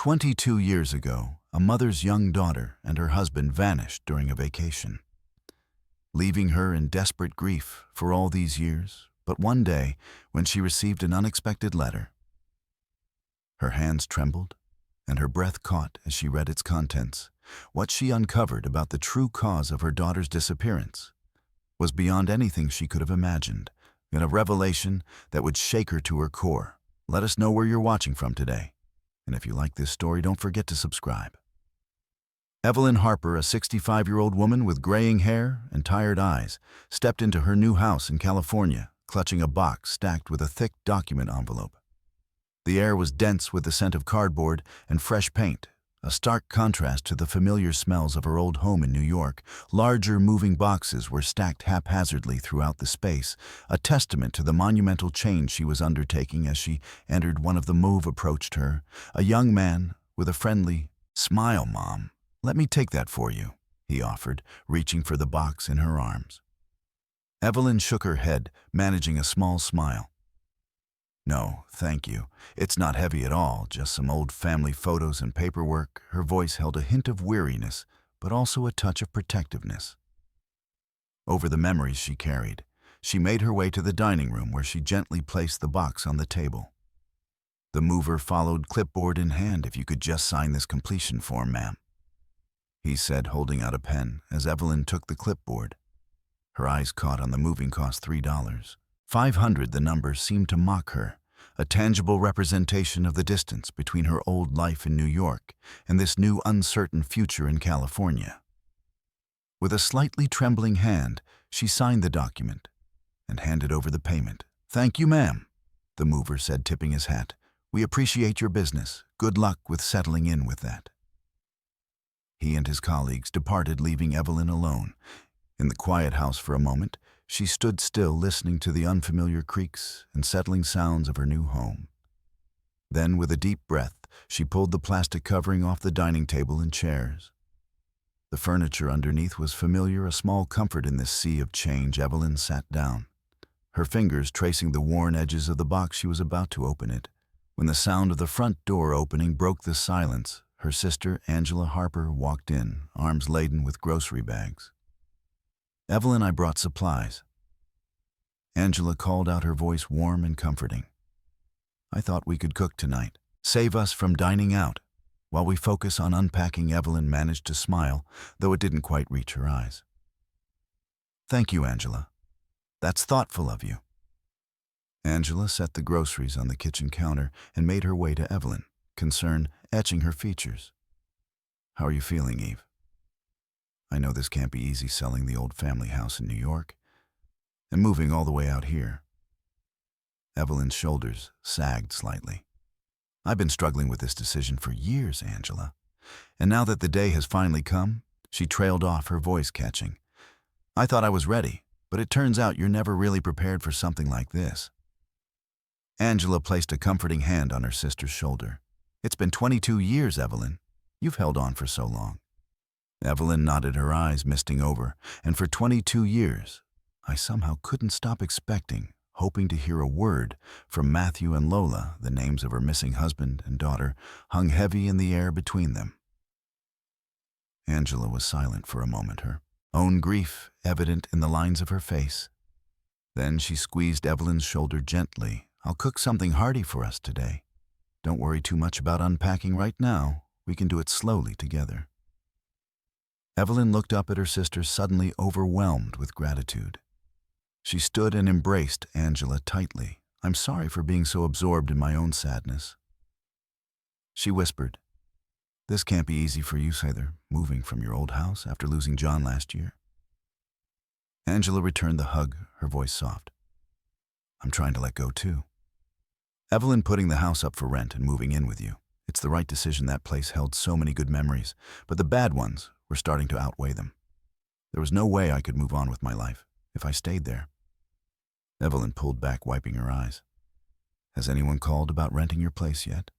22 years ago, a mother's young daughter and her husband vanished during a vacation, leaving her in desperate grief for all these years. But one day, when she received an unexpected letter, her hands trembled and her breath caught as she read its contents. What she uncovered about the true cause of her daughter's disappearance was beyond anything she could have imagined, and a revelation that would shake her to her core. Let us know where you're watching from today. And if you like this story, don't forget to subscribe. Evelyn Harper, a 65-year-old woman with graying hair and tired eyes, stepped into her new house in California, clutching a box stacked with a thick document envelope. The air was dense with the scent of cardboard and fresh paint, a stark contrast to the familiar smells of her old home in New York. Larger moving boxes were stacked haphazardly throughout the space, a testament to the monumental change she was undertaking. As she entered, one of the move approached her, a young man with a friendly smile. "Mom, let me take that for you," he offered, reaching for the box in her arms. Evelyn shook her head, managing a small smile. "No, thank you. It's not heavy at all, just some old family photos and paperwork." Her voice held a hint of weariness, but also a touch of protectiveness. Over the memories she carried, she made her way to the dining room where she gently placed the box on the table. The mover followed, clipboard in hand. "If you could just sign this completion form, ma'am," he said, holding out a pen. As Evelyn took the clipboard, her eyes caught on the moving cost, $3. 500, the number seemed to mock her, a tangible representation of the distance between her old life in New York and this new uncertain future in California. With a slightly trembling hand, she signed the document and handed over the payment. "Thank you, ma'am," the mover said, tipping his hat. "We appreciate your business. Good luck with settling in with that." He and his colleagues departed, leaving Evelyn alone. In the quiet house for a moment, she stood still, listening to the unfamiliar creaks and settling sounds of her new home. Then, with a deep breath, she pulled the plastic covering off the dining table and chairs. The furniture underneath was familiar, a small comfort in this sea of change. Evelyn sat down, her fingers tracing the worn edges of the box. She was about to open it when the sound of the front door opening broke the silence. Her sister, Angela Harper, walked in, arms laden with grocery bags. "Evelyn, I brought supplies," Angela called out, her voice warm and comforting. "I thought we could cook tonight. Save us from dining out." While we focus on unpacking, Evelyn managed to smile, though it didn't quite reach her eyes. "Thank you, Angela. That's thoughtful of you." Angela set the groceries on the kitchen counter and made her way to Evelyn, concern etching her features. "How are you feeling, Eve? I know this can't be easy, selling the old family house in New York and moving all the way out here." Evelyn's shoulders sagged slightly. "I've been struggling with this decision for years, Angela. And now that the day has finally come," she trailed off, her voice catching. "I thought I was ready, but it turns out you're never really prepared for something like this." Angela placed a comforting hand on her sister's shoulder. "It's been 22 years, Evelyn. You've held on for so long." Evelyn nodded, her eyes misting over. "And for 22 years, I somehow couldn't stop expecting, hoping to hear a word from Matthew and Lola." The names of her missing husband and daughter hung heavy in the air between them. Angela was silent for a moment, her own grief evident in the lines of her face. Then she squeezed Evelyn's shoulder gently. "I'll cook something hearty for us today. Don't worry too much about unpacking right now. We can do it slowly together." Evelyn looked up at her sister, suddenly overwhelmed with gratitude. She stood and embraced Angela tightly. "I'm sorry for being so absorbed in my own sadness," she whispered. "This can't be easy for you either, moving from your old house after losing John last year." Angela returned the hug, her voice soft. "I'm trying to let go too. Evelyn, putting the house up for rent and moving in with you, it's the right decision. That place held so many good memories, but the bad ones were starting to outweigh them. There was no way I could move on with my life if I stayed there." Evelyn pulled back, wiping her eyes. "Has anyone called about renting your place yet?"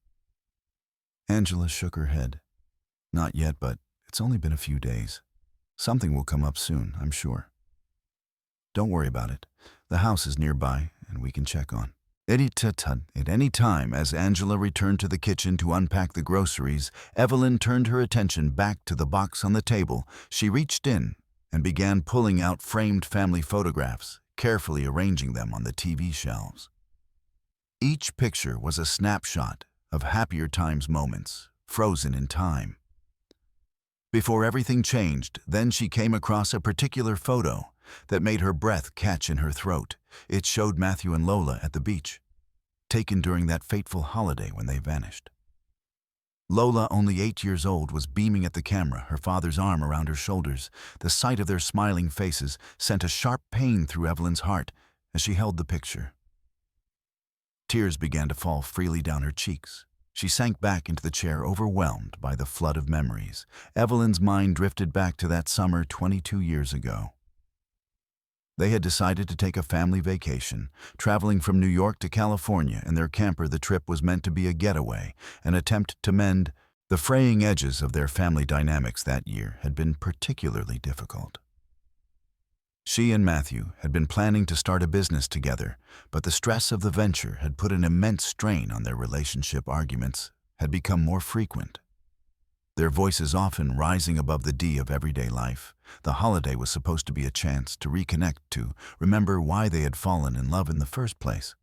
Angela shook her head. "Not yet, but it's only been a few days. Something will come up soon, I'm sure. Don't worry about it. The house is nearby, and we can check on At any time, as Angela returned to the kitchen to unpack the groceries, Evelyn turned her attention back to the box on the table. She reached in and began pulling out framed family photographs, carefully arranging them on the TV shelves. Each picture was a snapshot of happier times moments, frozen in time. Before everything changed, then she came across a particular photo that made her breath catch in her throat. It showed Matthew and Lola at the beach, taken during that fateful holiday when they vanished. Lola, only 8 years old, was beaming at the camera, her father's arm around her shoulders. The sight of their smiling faces sent a sharp pain through Evelyn's heart as she held the picture. Tears began to fall freely down her cheeks. She sank back into the chair, overwhelmed by the flood of memories. Evelyn's mind drifted back to that summer 22 years ago. They had decided to take a family vacation, traveling from New York to California. In their camper, the trip was meant to be a getaway, an attempt to mend the fraying edges of their family dynamics. That year had been particularly difficult. She and Matthew had been planning to start a business together, but the stress of the venture had put an immense strain on their relationship. Arguments had become more frequent, their voices often rising above the din of everyday life. The holiday was supposed to be a chance to reconnect, to remember why they had fallen in love in the first place.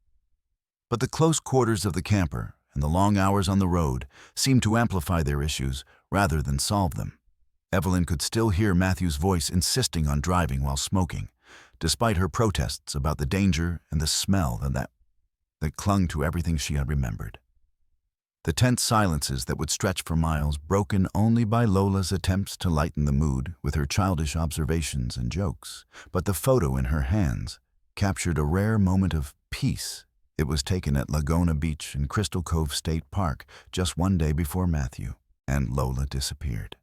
But the close quarters of the camper and the long hours on the road seemed to amplify their issues rather than solve them. Evelyn could still hear Matthew's voice insisting on driving while smoking, despite her protests about the danger and the smell that clung to everything she had remembered. The tense silences that would stretch for miles, broken only by Lola's attempts to lighten the mood with her childish observations and jokes. But the photo in her hands captured a rare moment of peace. It was taken at Laguna Beach in Crystal Cove State Park just one day before Matthew and Lola disappeared.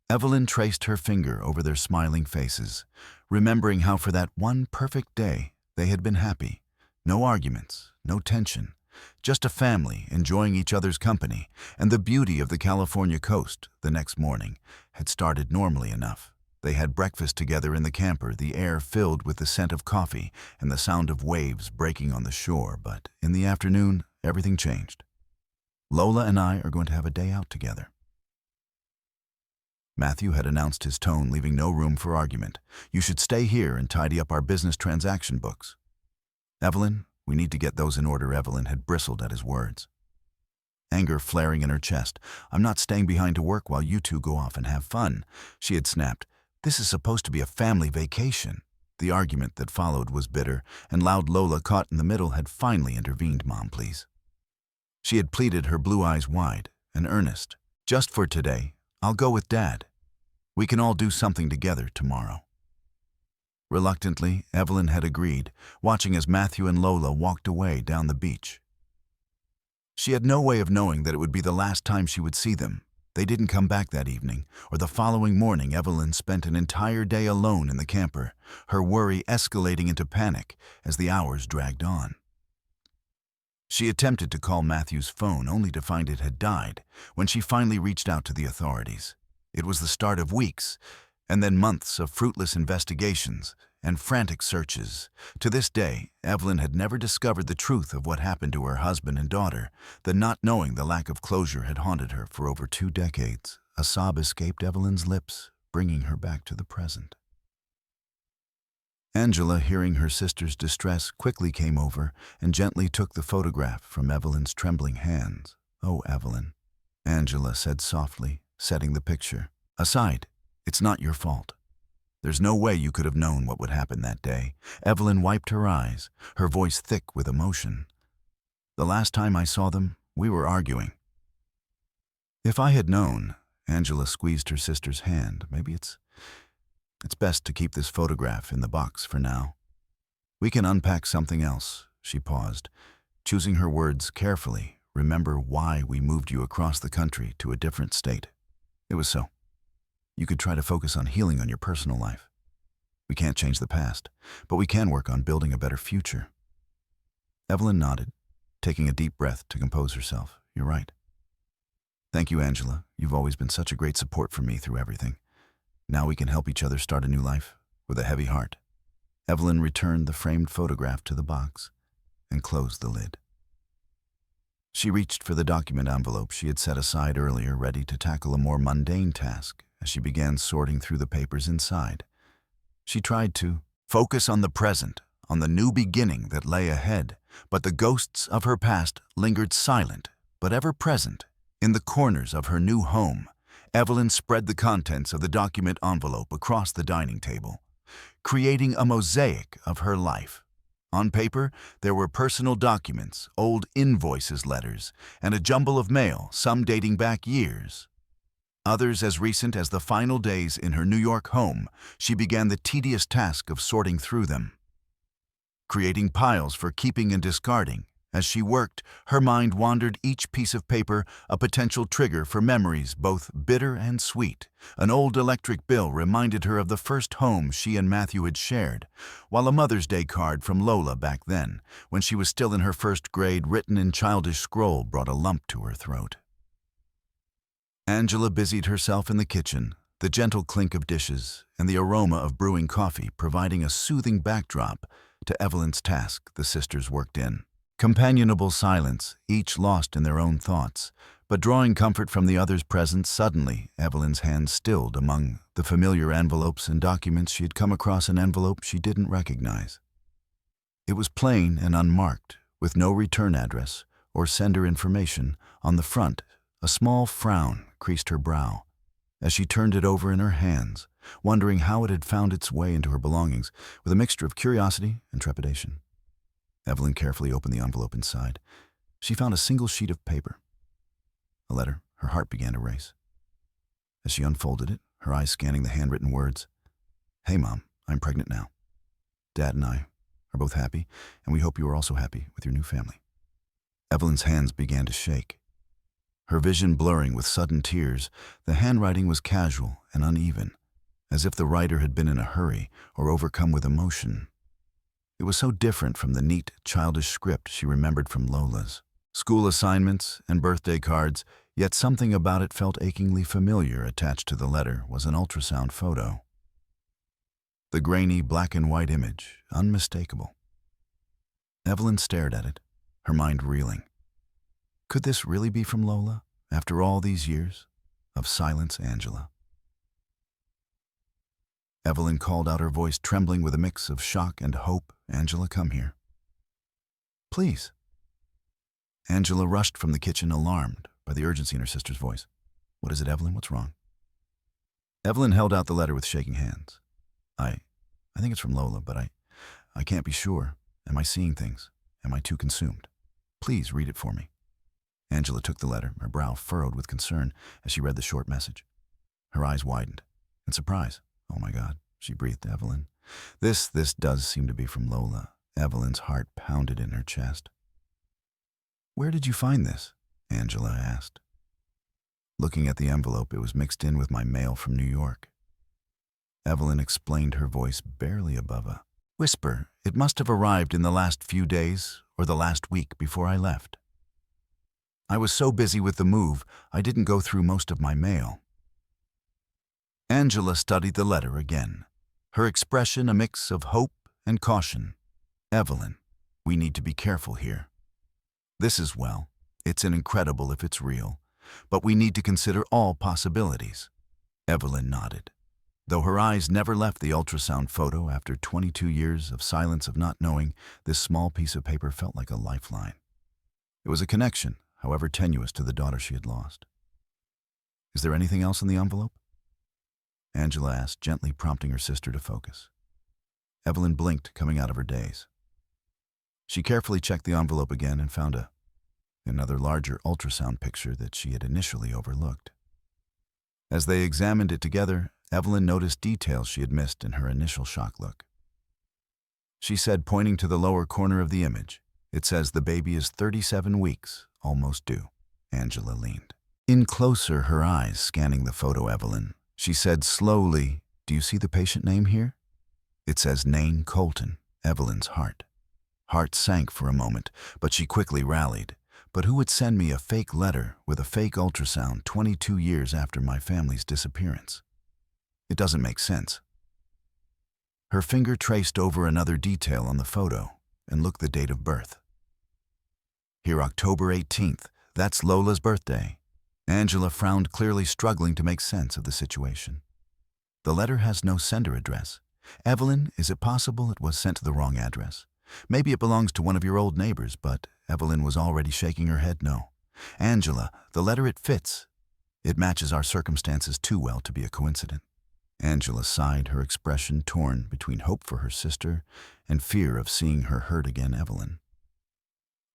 Evelyn traced her finger over their smiling faces, remembering how for that one perfect day they had been happy. No arguments, no tension, just a family enjoying each other's company, and the beauty of the California coast. The next morning had started normally enough. They had breakfast together in the camper, the air filled with the scent of coffee and the sound of waves breaking on the shore. But in the afternoon, everything changed. Lola and I are going to have a day out together. Matthew had announced his tone, leaving no room for argument. You should stay here and tidy up our business transaction books. Evelyn, we need to get those in order. Evelyn had bristled at his words, anger flaring in her chest. I'm not staying behind to work while you two go off and have fun, she had snapped. This is supposed to be a family vacation. The argument that followed was bitter, and loud Lola, caught in the middle, had finally intervened. Mom, please. She had pleaded, her blue eyes wide and earnest. Just for today, I'll go with Dad. We can all do something together tomorrow. Reluctantly, Evelyn had agreed, watching as Matthew and Lola walked away down the beach. She had no way of knowing that it would be the last time she would see them. They didn't come back that evening, or the following morning. Evelyn spent an entire day alone in the camper, her worry escalating into panic as the hours dragged on. She attempted to call Matthew's phone, only to find it had died when she finally reached out to the authorities. It was the start of weeks, and then months of fruitless investigations and frantic searches. To this day, Evelyn had never discovered the truth of what happened to her husband and daughter. The not knowing, the lack of closure had haunted her for over 2 decades. A sob escaped Evelyn's lips, bringing her back to the present. Angela, hearing her sister's distress, quickly came over and gently took the photograph from Evelyn's trembling hands. Oh, Evelyn, Angela said softly, setting the picture aside. It's not your fault. There's no way you could have known what would happen that day. Evelyn wiped her eyes, her voice thick with emotion. The last time I saw them, we were arguing. If I had known, Angela squeezed her sister's hand. Maybe it's best to keep this photograph in the box for now. We can unpack something else. She paused, choosing her words carefully. Remember why we moved you across the country to a different state. It was so you could try to focus on healing on your personal life. We can't change the past, but we can work on building a better future. Evelyn nodded, taking a deep breath to compose herself. You're right. Thank you, Angela. You've always been such a great support for me through everything. Now we can help each other start a new life with a heavy heart. Evelyn returned the framed photograph to the box and closed the lid. She reached for the document envelope she had set aside earlier, ready to tackle a more mundane task as she began sorting through the papers inside. She tried to focus on the present, on the new beginning that lay ahead, but the ghosts of her past lingered silent, but ever present. In the corners of her new home, Evelyn spread the contents of the document envelope across the dining table, creating a mosaic of her life. On paper, there were personal documents, old invoices, letters, and a jumble of mail, some dating back years. Others as recent as the final days in her New York home. She began the tedious task of sorting through them, creating piles for keeping and discarding. As she worked, her mind wandered, each piece of paper a potential trigger for memories both bitter and sweet. An old electric bill reminded her of the first home she and Matthew had shared, while a Mother's Day card from Lola back then, when she was still in her first grade, written in childish scroll, brought a lump to her throat. Angela busied herself in the kitchen, the gentle clink of dishes and the aroma of brewing coffee providing a soothing backdrop to Evelyn's task. The sisters worked in companionable silence, each lost in their own thoughts, but drawing comfort from the other's presence. Suddenly, Evelyn's hand stilled among the familiar envelopes and documents. She had come across an envelope she didn't recognize. It was plain and unmarked, with no return address or sender information. On the front, a small frown creased her brow as she turned it over in her hands, wondering how it had found its way into her belongings, with a mixture of curiosity and trepidation. Evelyn carefully opened the envelope inside. She found a single sheet of paper. A letter. Her heart began to race. As she unfolded it, her eyes scanning the handwritten words. "Hey, Mom, I'm pregnant now. Dad and I are both happy, and we hope you are also happy with your new family." Evelyn's hands began to shake, her vision blurring with sudden tears. The handwriting was casual and uneven, as if the writer had been in a hurry or overcome with emotion. It was so different from the neat, childish script she remembered from Lola's school assignments and birthday cards, yet something about it felt achingly familiar. Attached to the letter was an ultrasound photo. The grainy black and white image, unmistakable. Evelyn stared at it, her mind reeling. Could this really be from Lola, after all these years of silence? Angela. Evelyn called out, her voice trembling with a mix of shock and hope. "Angela, come here. Please." Angela rushed from the kitchen, alarmed by the urgency in her sister's voice. "What is it, Evelyn? What's wrong?" Evelyn held out the letter with shaking hands. I think it's from Lola, but I can't be sure. Am I seeing things? Am I too consumed? Please read it for me." Angela took the letter, her brow furrowed with concern as she read the short message. Her eyes widened in surprise. "Oh my God," she breathed. "Evelyn, this does seem to be from Lola." Evelyn's heart pounded in her chest. "Where did you find this?" Angela asked. Looking at the envelope, it was mixed in with my mail from New York. Evelyn explained, her voice barely above a whisper. "It must have arrived in the last few days or the last week before I left. I was so busy with the move, I didn't go through most of my mail." Angela studied the letter again, her expression a mix of hope and caution. "Evelyn, we need to be careful here. This is, well, it's incredible if it's real, but we need to consider all possibilities." Evelyn nodded, though her eyes never left the ultrasound photo. After 22 years of silence, of not knowing, this small piece of paper felt like a lifeline. It was a connection, however tenuous, to the daughter she had lost. "Is there anything else in the envelope?" Angela asked, gently prompting her sister to focus. Evelyn blinked, coming out of her daze. She carefully checked the envelope again and found another larger ultrasound picture that she had initially overlooked. As they examined it together, Evelyn noticed details she had missed in her initial shock look. She said, pointing to the lower corner of the image, "It says the baby is 37 weeks, almost due." Angela leaned in closer, her eyes scanning the photo. "Evelyn," she said slowly, "do you see the patient name here? It says Nain Colton." Evelyn's heart sank for a moment, but she quickly rallied. "But who would send me a fake letter with a fake ultrasound 22 years after my family's disappearance? It doesn't make sense." Her finger traced over another detail on the photo and looked the date of birth. Here, October 18th. That's Lola's birthday. Angela frowned, clearly struggling to make sense of the situation. The letter has no sender address. Evelyn, is it possible it was sent to the wrong address? Maybe it belongs to one of your old neighbors, but Evelyn was already shaking her head no. Angela, the letter, it fits. It matches our circumstances too well to be a coincidence. Angela sighed, her expression torn between hope for her sister and fear of seeing her hurt again. Evelyn.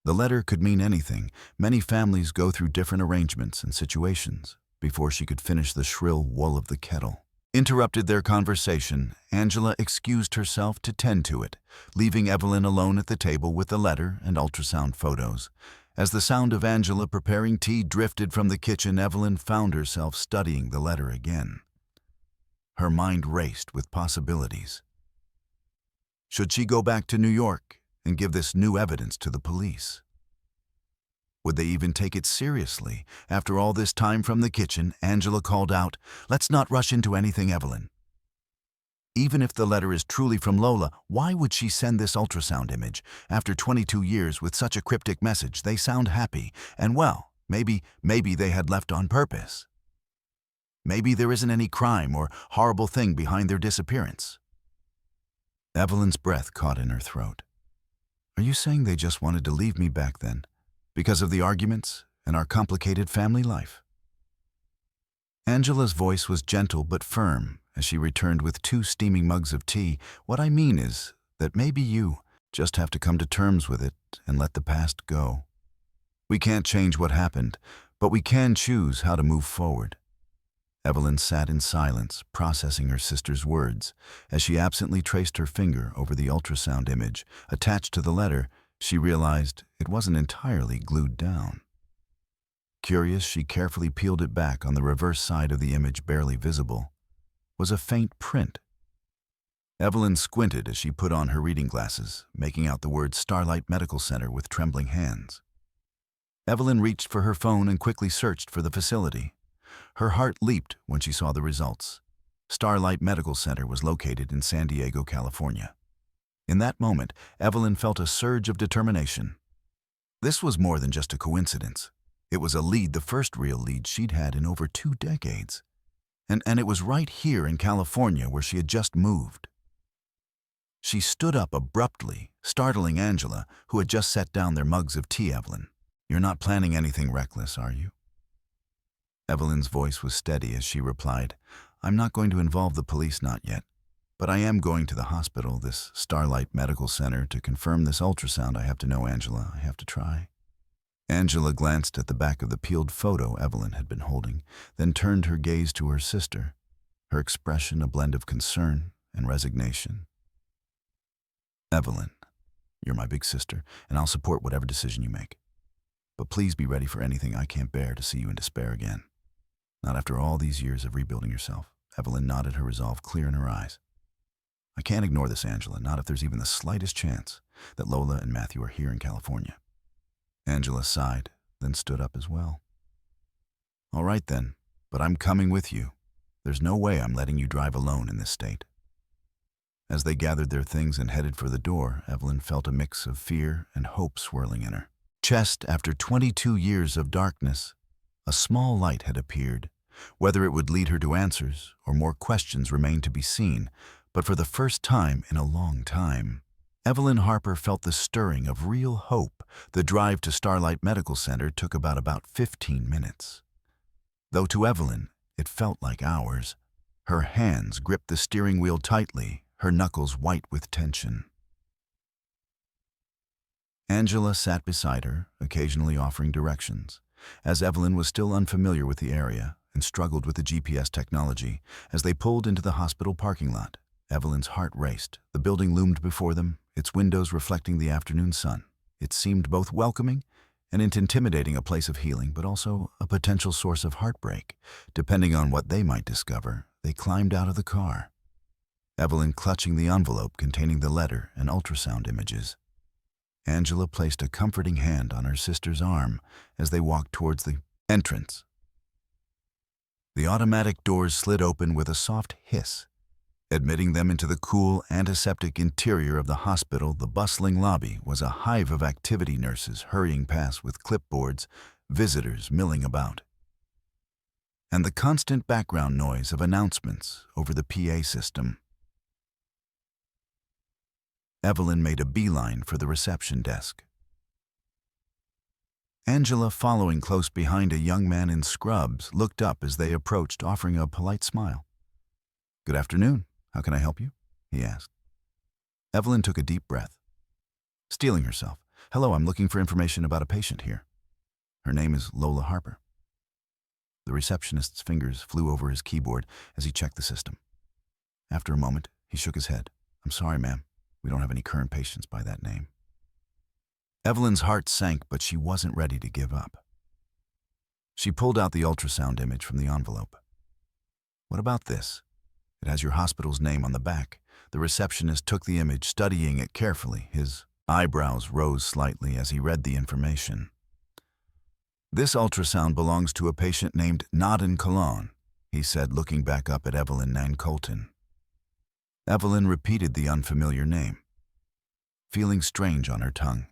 The letter could mean anything. Many families go through different arrangements and situations. Before she could finish, the shrill wool of the kettle interrupted their conversation. Angela excused herself to tend to it, leaving Evelyn alone at the table with the letter and ultrasound photos. As the sound of Angela preparing tea drifted from the kitchen, Evelyn found herself studying the letter again. Her mind raced with possibilities. Should she go back to New York and give this new evidence to the police? Would they even take it seriously? After all this time from the kitchen, Angela called out, "Let's not rush into anything, Evelyn. Even if the letter is truly from Lola, why would she send this ultrasound image? After 22 years with such a cryptic message, they sound happy. And well, maybe they had left on purpose. Maybe there isn't any crime or horrible thing behind their disappearance." Evelyn's breath caught in her throat. "Are you saying they just wanted to leave me back then? Because of the arguments and our complicated family life?" Angela's voice was gentle but firm as she returned with 2 steaming mugs of tea. "What I mean is that maybe you just have to come to terms with it and let the past go. We can't change what happened, but we can choose how to move forward." Evelyn sat in silence, processing her sister's words. As she absently traced her finger over the ultrasound image attached to the letter, she realized it wasn't entirely glued down. Curious, she carefully peeled it back. On the reverse side of the image, barely visible, was a faint print. Evelyn squinted as she put on her reading glasses, making out the word Starlight Medical Center with trembling hands. Evelyn reached for her phone and quickly searched for the facility. Her heart leaped when she saw the results. Starlight Medical Center was located in San Diego, California. In that moment, Evelyn felt a surge of determination. This was more than just a coincidence. It was a lead, the first real lead she'd had in over 2 decades. And it was right here in California where she had just moved. She stood up abruptly, startling Angela, who had just set down their mugs of tea. "Evelyn, you're not planning anything reckless, are you?" Evelyn's voice was steady as she replied, "I'm not going to involve the police, not yet. But I am going to the hospital, this Starlight Medical Center, to confirm this ultrasound. I have to know, Angela. I have to try." Angela glanced at the back of the peeled photo Evelyn had been holding, then turned her gaze to her sister, her expression a blend of concern and resignation. "Evelyn, you're my big sister, and I'll support whatever decision you make. But please be ready for anything. I can't bear to see you in despair again. Not after all these years of rebuilding yourself." Evelyn nodded, her resolve clear in her eyes. "I can't ignore this, Angela, not if there's even the slightest chance that Lola and Matthew are here in California." Angela sighed, then stood up as well. "All right then, but I'm coming with you. There's no way I'm letting you drive alone in this state." As they gathered their things and headed for the door, Evelyn felt a mix of fear and hope swirling in her chest. After 22 years of darkness, a small light had appeared. Whether it would lead her to answers or more questions remained to be seen, but for the first time in a long time, Evelyn Harper felt the stirring of real hope. The drive to Starlight Medical Center took about 15 minutes. Though to Evelyn, it felt like hours. Her hands gripped the steering wheel tightly, her knuckles white with tension. Angela sat beside her, occasionally offering directions. As Evelyn was still unfamiliar with the area and struggled with the GPS technology, as they pulled into the hospital parking lot, Evelyn's heart raced. The building loomed before them, its windows reflecting the afternoon sun. It seemed both welcoming and intimidating, a place of healing, but also a potential source of heartbreak. Depending on what they might discover, they climbed out of the car, Evelyn clutching the envelope containing the letter and ultrasound images. Angela placed a comforting hand on her sister's arm as they walked towards the entrance. The automatic doors slid open with a soft hiss. Admitting them into the cool, antiseptic interior of the hospital, the bustling lobby was a hive of activity nurses hurrying past with clipboards, visitors milling about, and the constant background noise of announcements over the PA system. Evelyn made a beeline for the reception desk. Angela, following close behind a young man in scrubs, looked up as they approached, offering a polite smile. "Good afternoon. How can I help you?" he asked. Evelyn took a deep breath. Steeling herself. "Hello, I'm looking for information about a patient here. Her name is Lola Harper." The receptionist's fingers flew over his keyboard as he checked the system. After a moment, he shook his head. "I'm sorry, ma'am. We don't have any current patients by that name." Evelyn's heart sank, but she wasn't ready to give up. She pulled out the ultrasound image from the envelope. "What about this? It has your hospital's name on the back." The receptionist took the image, studying it carefully. His eyebrows rose slightly as he read the information. "This ultrasound belongs to a patient named Naden Cologne," he said, looking back up at Evelyn and Colton. Evelyn repeated the unfamiliar name, feeling strange on her tongue.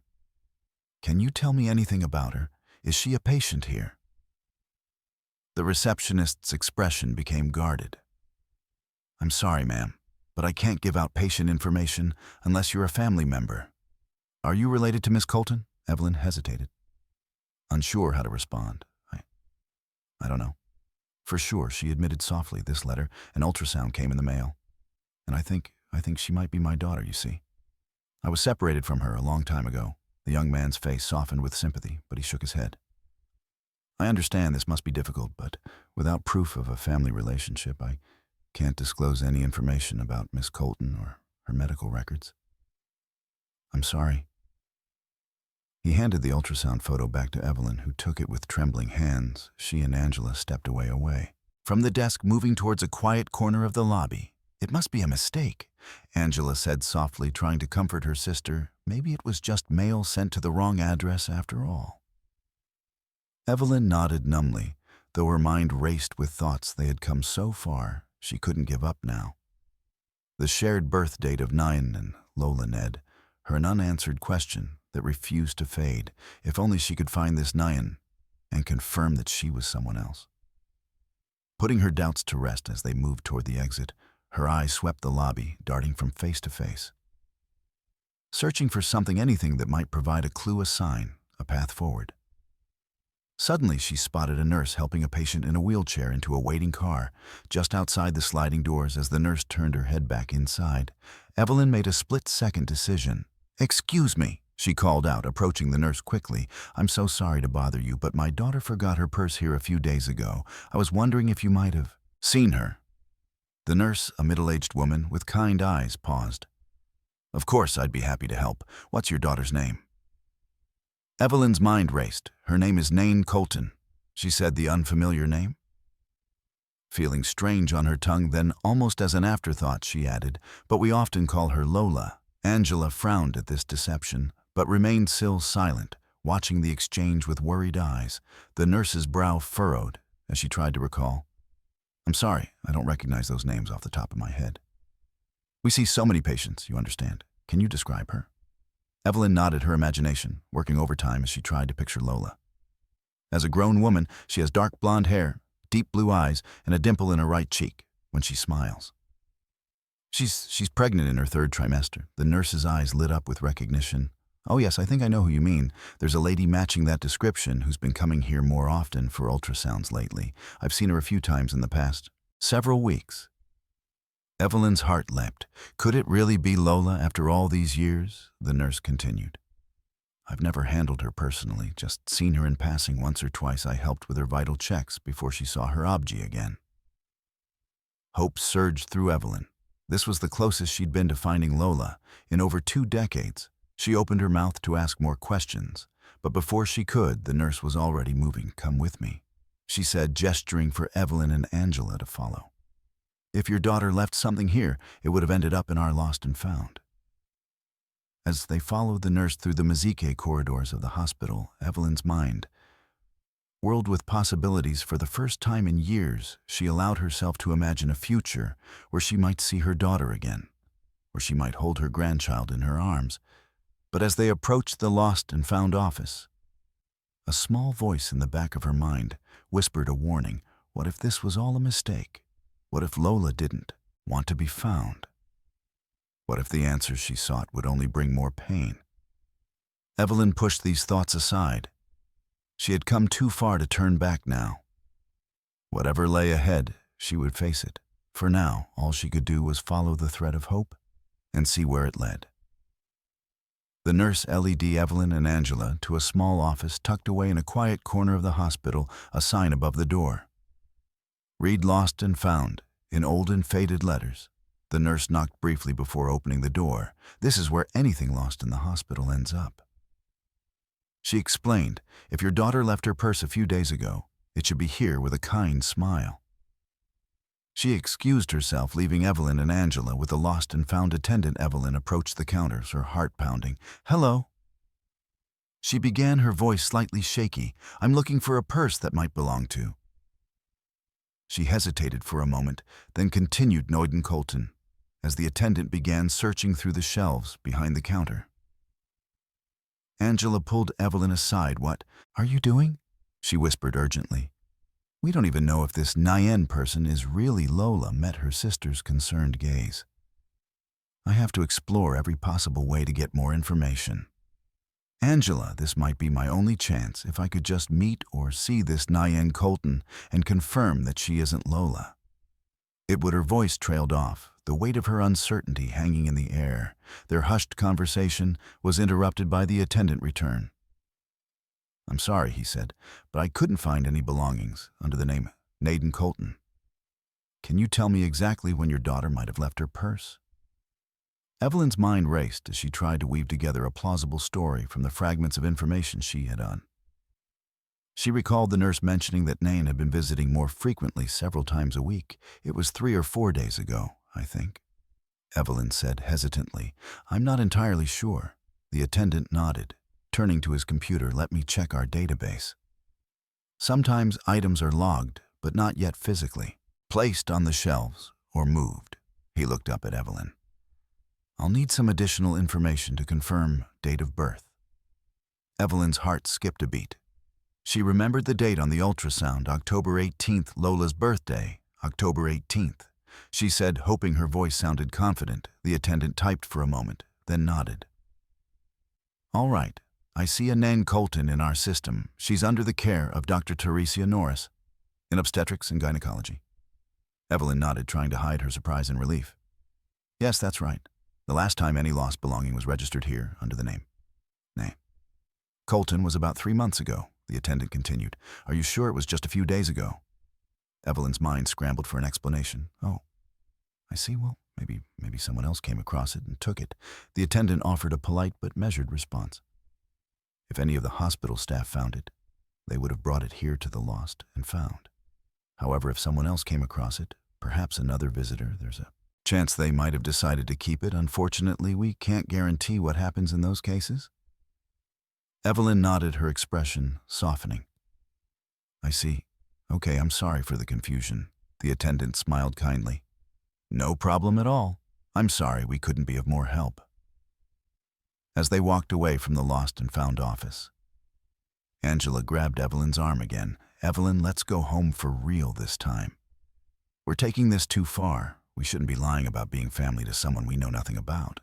"Can you tell me anything about her? Is she a patient here?" The receptionist's expression became guarded. "I'm sorry, ma'am, but I can't give out patient information unless you're a family member." "Are you related to Miss Colton?" Evelyn hesitated, unsure how to respond. I don't know. For sure, she admitted softly. "This letter, an ultrasound came in the mail. And I think she might be my daughter, you see. I was separated from her a long time ago." The young man's face softened with sympathy, but he shook his head. "I understand this must be difficult, but without proof of a family relationship, I can't disclose any information about Miss Colton or her medical records. I'm sorry." He handed the ultrasound photo back to Evelyn, who took it with trembling hands. She and Angela stepped away. From the desk, moving towards a quiet corner of the lobby. "It must be a mistake," Angela said softly, trying to comfort her sister. Maybe it was just mail sent to the wrong address after all. Evelyn nodded numbly, though her mind raced with thoughts. They had come so far, she couldn't give up now. The shared birth date of Nyan and Lola Ned, her unanswered question that refused to fade. If only she could find this Nyan and confirm that she was someone else. Putting her doubts to rest as they moved toward the exit, her eyes swept the lobby, darting from face to face, searching for something, anything that might provide a clue, a sign, a path forward. Suddenly, she spotted a nurse helping a patient in a wheelchair into a waiting car, just outside the sliding doors. As the nurse turned her head back inside, Evelyn made a split-second decision. "Excuse me," she called out, approaching the nurse quickly. "I'm so sorry to bother you, but my daughter forgot her purse here a few days ago. I was wondering if you might have seen her." The nurse, a middle-aged woman with kind eyes, paused. "Of course, I'd be happy to help. What's your daughter's name?" Evelyn's mind raced. "Her name is Naden Colton." She said the unfamiliar name, feeling strange on her tongue. Then, almost as an afterthought, she added, "But we often call her Lola." Angela frowned at this deception, but remained still silent, watching the exchange with worried eyes. The nurse's brow furrowed as she tried to recall. "I'm sorry, I don't recognize those names off the top of my head. We see so many patients, you understand. Can you describe her?" Evelyn nodded, her imagination working overtime as she tried to picture Lola. As a grown woman, she has dark blonde hair, deep blue eyes, and a dimple in her right cheek when she smiles. She's pregnant in her 3rd trimester. The nurse's eyes lit up with recognition. "Oh yes, I think I know who you mean. There's a lady matching that description who's been coming here more often for ultrasounds lately. I've seen her a few times in the past several weeks." Evelyn's heart leapt. Could it really be Lola after all these years? The nurse continued. "I've never handled her personally, just seen her in passing once or twice. I helped with her vital checks before she saw her obgy again." Hope surged through Evelyn. This was the closest she'd been to finding Lola in over 2 decades. She opened her mouth to ask more questions, but before she could, the nurse was already moving. "Come with me," she said, gesturing for Evelyn and Angela to follow. "If your daughter left something here, it would have ended up in our lost and found." As they followed the nurse through the Mazike corridors of the hospital, Evelyn's mind world with possibilities. For the first time in years, she allowed herself to imagine a future where she might see her daughter again, where she might hold her grandchild in her arms. But as they approached the lost and found office, a small voice in the back of her mind whispered a warning. What if this was all a mistake? What if Lola didn't want to be found? What if the answers she sought would only bring more pain? Evelyn pushed these thoughts aside. She had come too far to turn back now. Whatever lay ahead, she would face it. For now, all she could do was follow the thread of hope and see where it led. The nurse led Evelyn and Angela to a small office tucked away in a quiet corner of the hospital, a sign above the door. Read "Lost and Found" in old and faded letters. The nurse knocked briefly before opening the door. This is where anything lost in the hospital ends up. She explained, if your daughter left her purse a few days ago, it should be here with a kind smile. She excused herself, leaving Evelyn and Angela with the lost and found attendant. Evelyn approached the counters, her heart pounding. "Hello." She began, her voice slightly shaky. "I'm looking for a purse that might belong to." She hesitated for a moment, then continued, "Noiden Colton," as the attendant began searching through the shelves behind the counter. Angela pulled Evelyn aside. "What are you doing?" she whispered urgently. "We don't even know if this Nyan person is really Lola," met her sister's concerned gaze. "I have to explore every possible way to get more information. Angela, this might be my only chance. If I could just meet or see this Nyan Colton and confirm that she isn't Lola." It would. Her voice trailed off, the weight of her uncertainty hanging in the air. Their hushed conversation was interrupted by the attendant return. "I'm sorry," he said, "but I couldn't find any belongings under the name Noiden Colton. Can you tell me exactly when your daughter might have left her purse?" Evelyn's mind raced as she tried to weave together a plausible story from the fragments of information she had on. She recalled the nurse mentioning that Nain had been visiting more frequently, several times a week. "It was 3 or 4 days ago, I think," Evelyn said hesitantly. "I'm not entirely sure." The attendant nodded, turning to his computer. "Let me check our database." Sometimes items are logged, but not yet physically placed on the shelves or moved. He looked up at Evelyn. "I'll need some additional information to confirm date of birth." Evelyn's heart skipped a beat. She remembered the date on the ultrasound, October 18th, Lola's birthday, October 18th. She said, hoping her voice sounded confident. The attendant typed for a moment, then nodded. "All right, I see a Nan Colton in our system. She's under the care of Dr. Teresia Norris, in obstetrics and gynecology." Evelyn nodded, trying to hide her surprise and relief. "Yes, that's right. The last time any lost belonging was registered here under the name Colton was about 3 months ago," the attendant continued. "Are you sure it was just a few days ago?" Evelyn's mind scrambled for an explanation. "Oh, I see. Well, maybe someone else came across it and took it." The attendant offered a polite but measured response. "If any of the hospital staff found it, they would have brought it here to the lost and found. However, if someone else came across it, perhaps another visitor, there's a chance they might have decided to keep it. Unfortunately, we can't guarantee what happens in those cases." Evelyn nodded, her expression softening. "I see. Okay, I'm sorry for the confusion." The attendant smiled kindly. "No problem at all. I'm sorry we couldn't be of more help." As they walked away from the lost and found office, Angela grabbed Evelyn's arm again. "Evelyn, let's go home for real this time. We're taking this too far. We shouldn't be lying about being family to someone we know nothing about."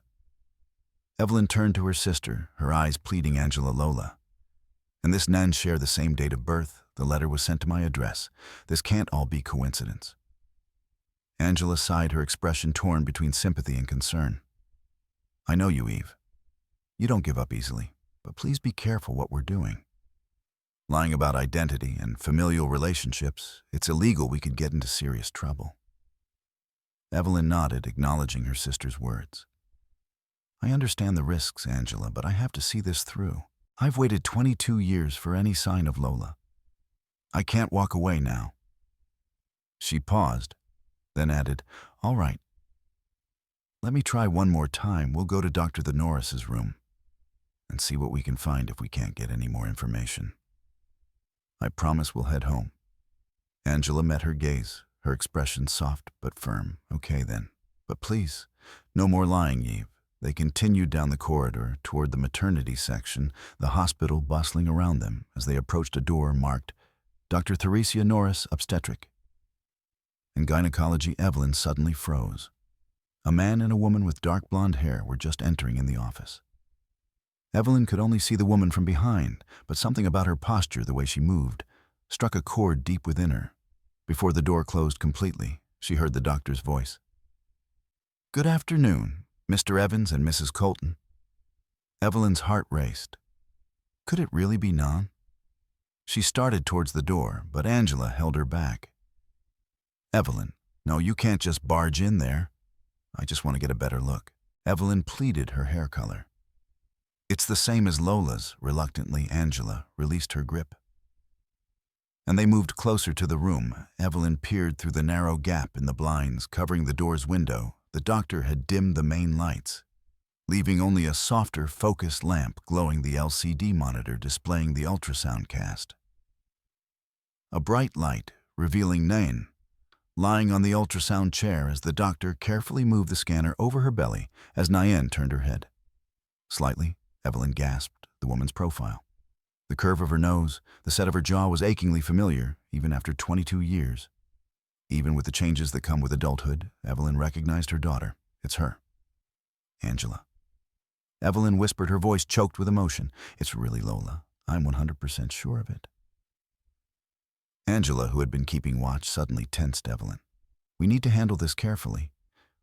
Evelyn turned to her sister, her eyes pleading. "Angela, Lola and this Nan share the same date of birth. The letter was sent to my address. This can't all be coincidence." Angela sighed, her expression torn between sympathy and concern. "I know you, Eve. You don't give up easily, but please be careful what we're doing. Lying about identity and familial relationships, it's illegal. We could get into serious trouble." Evelyn nodded, acknowledging her sister's words. "I understand the risks, Angela, but I have to see this through. I've waited 22 years for any sign of Lola. I can't walk away now." She paused, then added, "All right. Let me try one more time. We'll go to Dr. the Norris's room and see what we can find if we can't get any more information." I promise we'll head home. Angela met her gaze, her expression soft but firm. Okay then. But please, no more lying, Eve. They continued down the corridor toward the maternity section, the hospital bustling around them as they approached a door marked Dr. Theresia Norris, obstetric. In gynecology, Evelyn suddenly froze. A man and a woman with dark blonde hair were just entering in the office. Evelyn could only see the woman from behind, but something about her posture, the way she moved, struck a chord deep within her. Before the door closed completely, she heard the doctor's voice. "Good afternoon, Mr. Evans and Mrs. Colton." Evelyn's heart raced. Could it really be Nan? She started towards the door, but Angela held her back. "Evelyn, no, you can't just barge in there. I just want to get a better look." Evelyn pleaded her hair color. "It's the same as Lola's." Reluctantly, Angela released her grip. And they moved closer to the room. Evelyn peered through the narrow gap in the blinds covering the door's window. The doctor had dimmed the main lights, leaving only a softer, focused lamp glowing the LCD monitor displaying the ultrasound cast. A bright light, revealing Nan, lying on the ultrasound chair as the doctor carefully moved the scanner over her belly as Nan turned her head. Slightly, Evelyn gasped the woman's profile. The curve of her nose, the set of her jaw was achingly familiar, even after 22 years. Even with the changes that come with adulthood, Evelyn recognized her daughter. It's her. Angela. Evelyn whispered, her voice choked with emotion. "It's really Lola. I'm 100% sure of it." Angela, who had been keeping watch, suddenly tensed Evelyn. "We need to handle this carefully.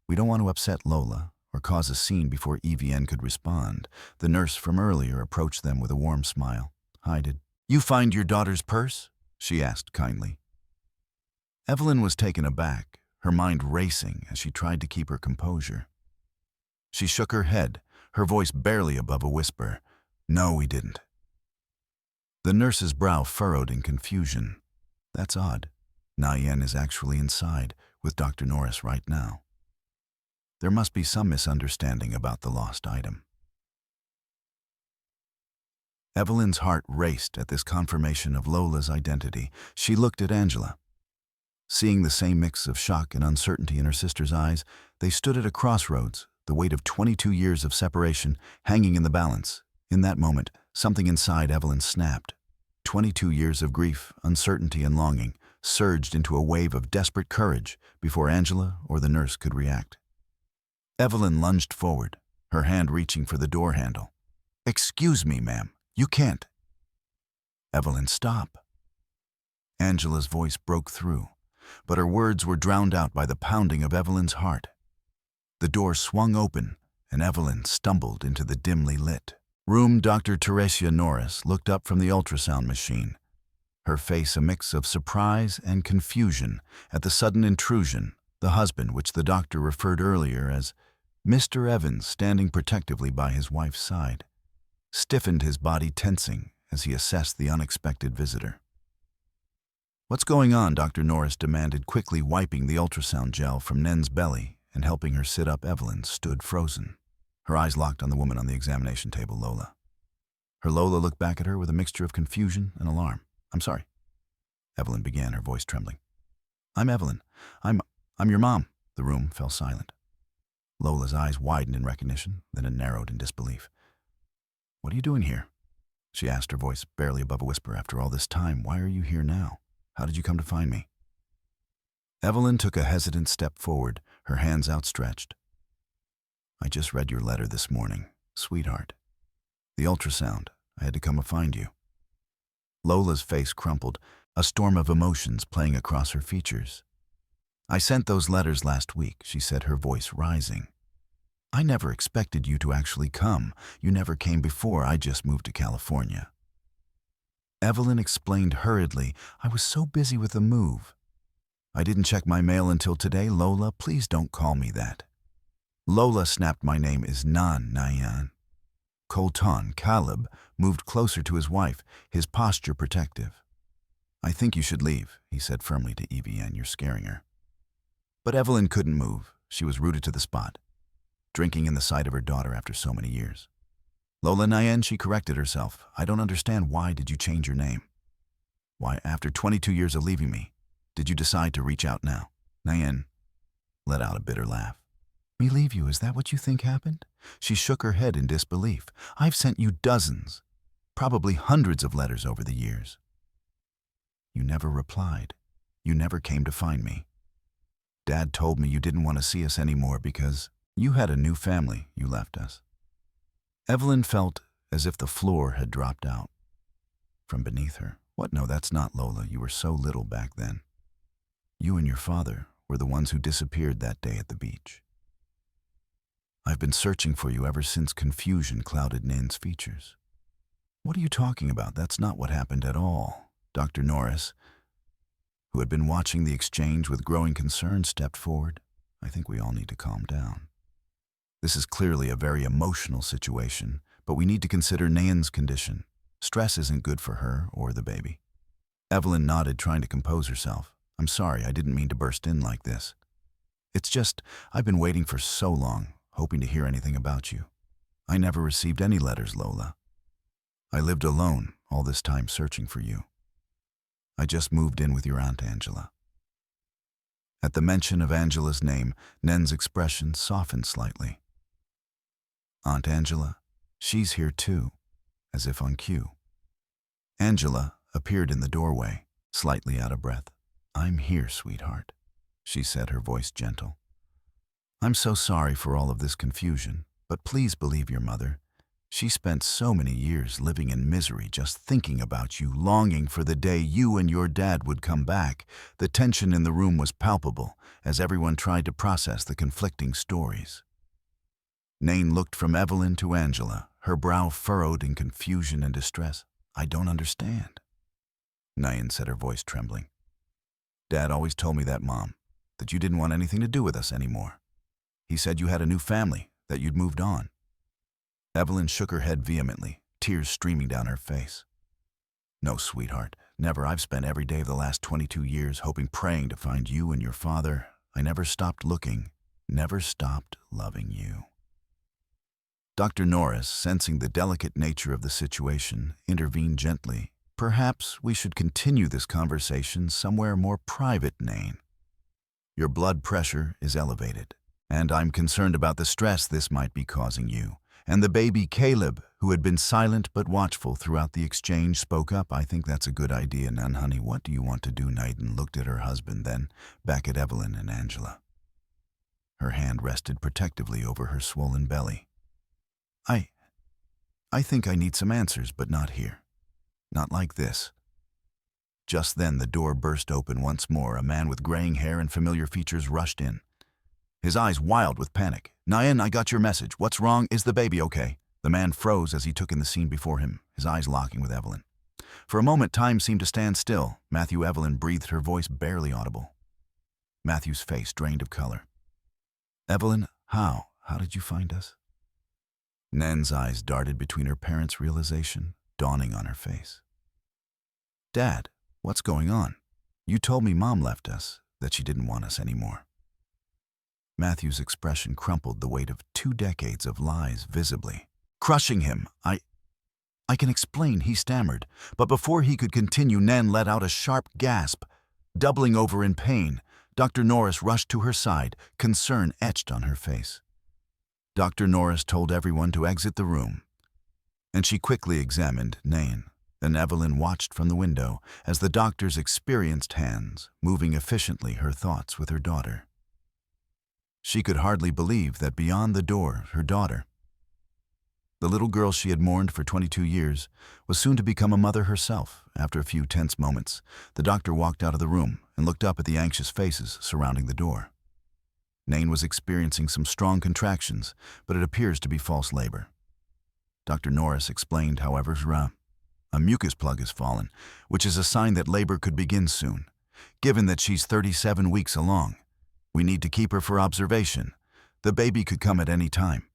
We don't want to upset Lola or cause a scene before EVN could respond." The nurse from earlier approached them with a warm smile. "Hi, did you find your daughter's purse?" she asked kindly. Evelyn was taken aback, her mind racing as she tried to keep her composure. She shook her head, her voice barely above a whisper. "No, we didn't." The nurse's brow furrowed in confusion. "That's odd. Nan is actually inside with Dr. Norris right now. There must be some misunderstanding about the lost item." Evelyn's heart raced at this confirmation of Lola's identity. She looked at Angela. Seeing the same mix of shock and uncertainty in her sister's eyes, they stood at a crossroads, the weight of 22 years of separation hanging in the balance. In that moment, something inside Evelyn snapped. 22 years of grief, uncertainty, and longing surged into a wave of desperate courage before Angela or the nurse could react. Evelyn lunged forward, her hand reaching for the door handle. "Excuse me, ma'am. You can't." "Evelyn, stop." Angela's voice broke through, but her words were drowned out by the pounding of Evelyn's heart. The door swung open, and Evelyn stumbled into the dimly lit room. Dr. Theresia Norris looked up from the ultrasound machine, her face a mix of surprise and confusion at the sudden intrusion. The husband, which the doctor referred earlier as Mr. Evans, standing protectively by his wife's side, stiffened, his body tensing as he assessed the unexpected visitor. "What's going on?" Dr. Norris demanded, quickly wiping the ultrasound gel from Nan's belly and helping her sit up. Evelyn stood frozen, her eyes locked on the woman on the examination table, Lola. Lola looked back at her with a mixture of confusion and alarm. "I'm sorry," Evelyn began, her voice trembling. "I'm Evelyn. I'm your mom." The room fell silent. Lola's eyes widened in recognition, then it narrowed in disbelief. "What are you doing here?" she asked, her voice barely above a whisper. "After all this time, why are you here now? How did you come to find me?" Evelyn took a hesitant step forward, her hands outstretched. "I just read your letter this morning, sweetheart. The ultrasound. I had to come and find you." Lola's face crumpled, a storm of emotions playing across her features. "I sent those letters last week," she said, her voice rising. "I never expected you to actually come. You never came before. I just moved to California." Evelyn explained hurriedly. "I was so busy with the move. I didn't check my mail until today." "Lola, please don't call me that." Lola snapped. "My name is Nan." Colton Caleb moved closer to his wife, his posture protective. "I think you should leave," he said firmly to EVN. "You're scaring her." But Evelyn couldn't move. She was rooted to the spot, drinking in the sight of her daughter after so many years. "Lola Nan," she corrected herself. "I don't understand. Why did you change your name?" Why, after 22 years of leaving me, did you decide to reach out now? Nayan let out a bitter laugh. Me leave you, is that what you think happened? She shook her head in disbelief. I've sent you dozens, probably hundreds of letters over the years. You never replied. You never came to find me. Dad told me you didn't want to see us anymore because you had a new family, you left us. Evelyn felt as if the floor had dropped out from beneath her. What? No, that's not Lola. You were so little back then. You and your father were the ones who disappeared that day at the beach. I've been searching for you ever since confusion clouded Nin's features. What are you talking about? That's not what happened at all. Dr. Norris, who had been watching the exchange with growing concern, stepped forward. I think we all need to calm down. This is clearly a very emotional situation, but we need to consider Nayan's condition. Stress isn't good for her or the baby. Evelyn nodded, trying to compose herself. I'm sorry, I didn't mean to burst in like this. It's just, I've been waiting for so long, hoping to hear anything about you. I never received any letters, Lola. I lived alone all this time searching for you. I just moved in with your Aunt Angela. At the mention of Angela's name, Nen's expression softened slightly. Aunt Angela, she's here too, as if on cue. Angela appeared in the doorway, slightly out of breath. I'm here, sweetheart, she said, her voice gentle. I'm so sorry for all of this confusion, but please believe your mother. She spent so many years living in misery just thinking about you, longing for the day you and your dad would come back. The tension in the room was palpable as everyone tried to process the conflicting stories. Nain looked from Evelyn to Angela, her brow furrowed in confusion and distress. I don't understand, Nain said, her voice trembling. Dad always told me that, Mom, that you didn't want anything to do with us anymore. He said you had a new family, that you'd moved on. Evelyn shook her head vehemently, tears streaming down her face. No, sweetheart, never. I've spent every day of the last 22 years hoping, praying to find you and your father. I never stopped looking, never stopped loving you. Dr. Norris, sensing the delicate nature of the situation, intervened gently. Perhaps we should continue this conversation somewhere more private, Nain. Your blood pressure is elevated, and I'm concerned about the stress this might be causing you. And the baby Caleb, who had been silent but watchful throughout the exchange, spoke up. I think that's a good idea, Nan, honey. What do you want to do? Naiden looked at her husband, then back at Evelyn and Angela. Her hand rested protectively over her swollen belly. I think I need some answers, but not here. Not like this. Just then the door burst open once more. A man with graying hair and familiar features rushed in, his eyes wild with panic. Nayan, I got your message. What's wrong? Is the baby okay? The man froze as he took in the scene before him, his eyes locking with Evelyn. For a moment, time seemed to stand still. Matthew. Evelyn breathed, her voice barely audible. Matthew's face drained of color. Evelyn, how did you find us? Nan's eyes darted between her parents' realization, dawning on her face. Dad, what's going on? You told me Mom left us, that she didn't want us anymore. Matthew's expression crumpled, the weight of 2 decades of lies visibly crushing him. I can explain, he stammered, but before he could continue, Nan let out a sharp gasp. Doubling over in pain, Dr. Norris rushed to her side, concern etched on her face. Dr. Norris told everyone to exit the room, and she quickly examined Nan. Then Evelyn watched from the window as the doctor's experienced hands, moving efficiently her thoughts with her daughter. She could hardly believe that beyond the door, her daughter, the little girl she had mourned for 22 years, was soon to become a mother herself. After a few tense moments, the doctor walked out of the room and looked up at the anxious faces surrounding the door. Nain was experiencing some strong contractions, but it appears to be false labor. Dr. Norris explained, however, a mucus plug has fallen, which is a sign that labor could begin soon. Given that she's 37 weeks along, we need to keep her for observation. The baby could come at any time.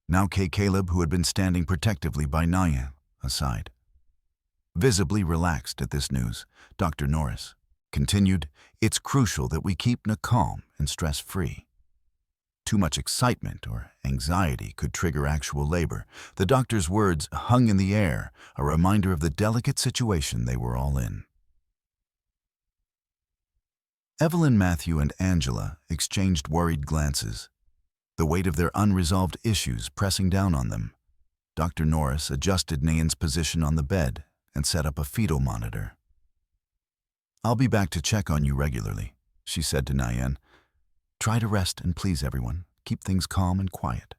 Now Caleb, who had been standing protectively by Naya, aside. Visibly relaxed at this news, Dr. Norris continued, it's crucial that we keep Na calm and stress-free. Too much excitement or anxiety could trigger actual labor. The doctor's words hung in the air, a reminder of the delicate situation they were all in. Evelyn, Matthew, and Angela exchanged worried glances, the weight of their unresolved issues pressing down on them. Dr. Norris adjusted Nayan's position on the bed and set up a fetal monitor. "I'll be back to check on you regularly," she said to Nayan. "Try to rest and please everyone. Keep things calm and quiet."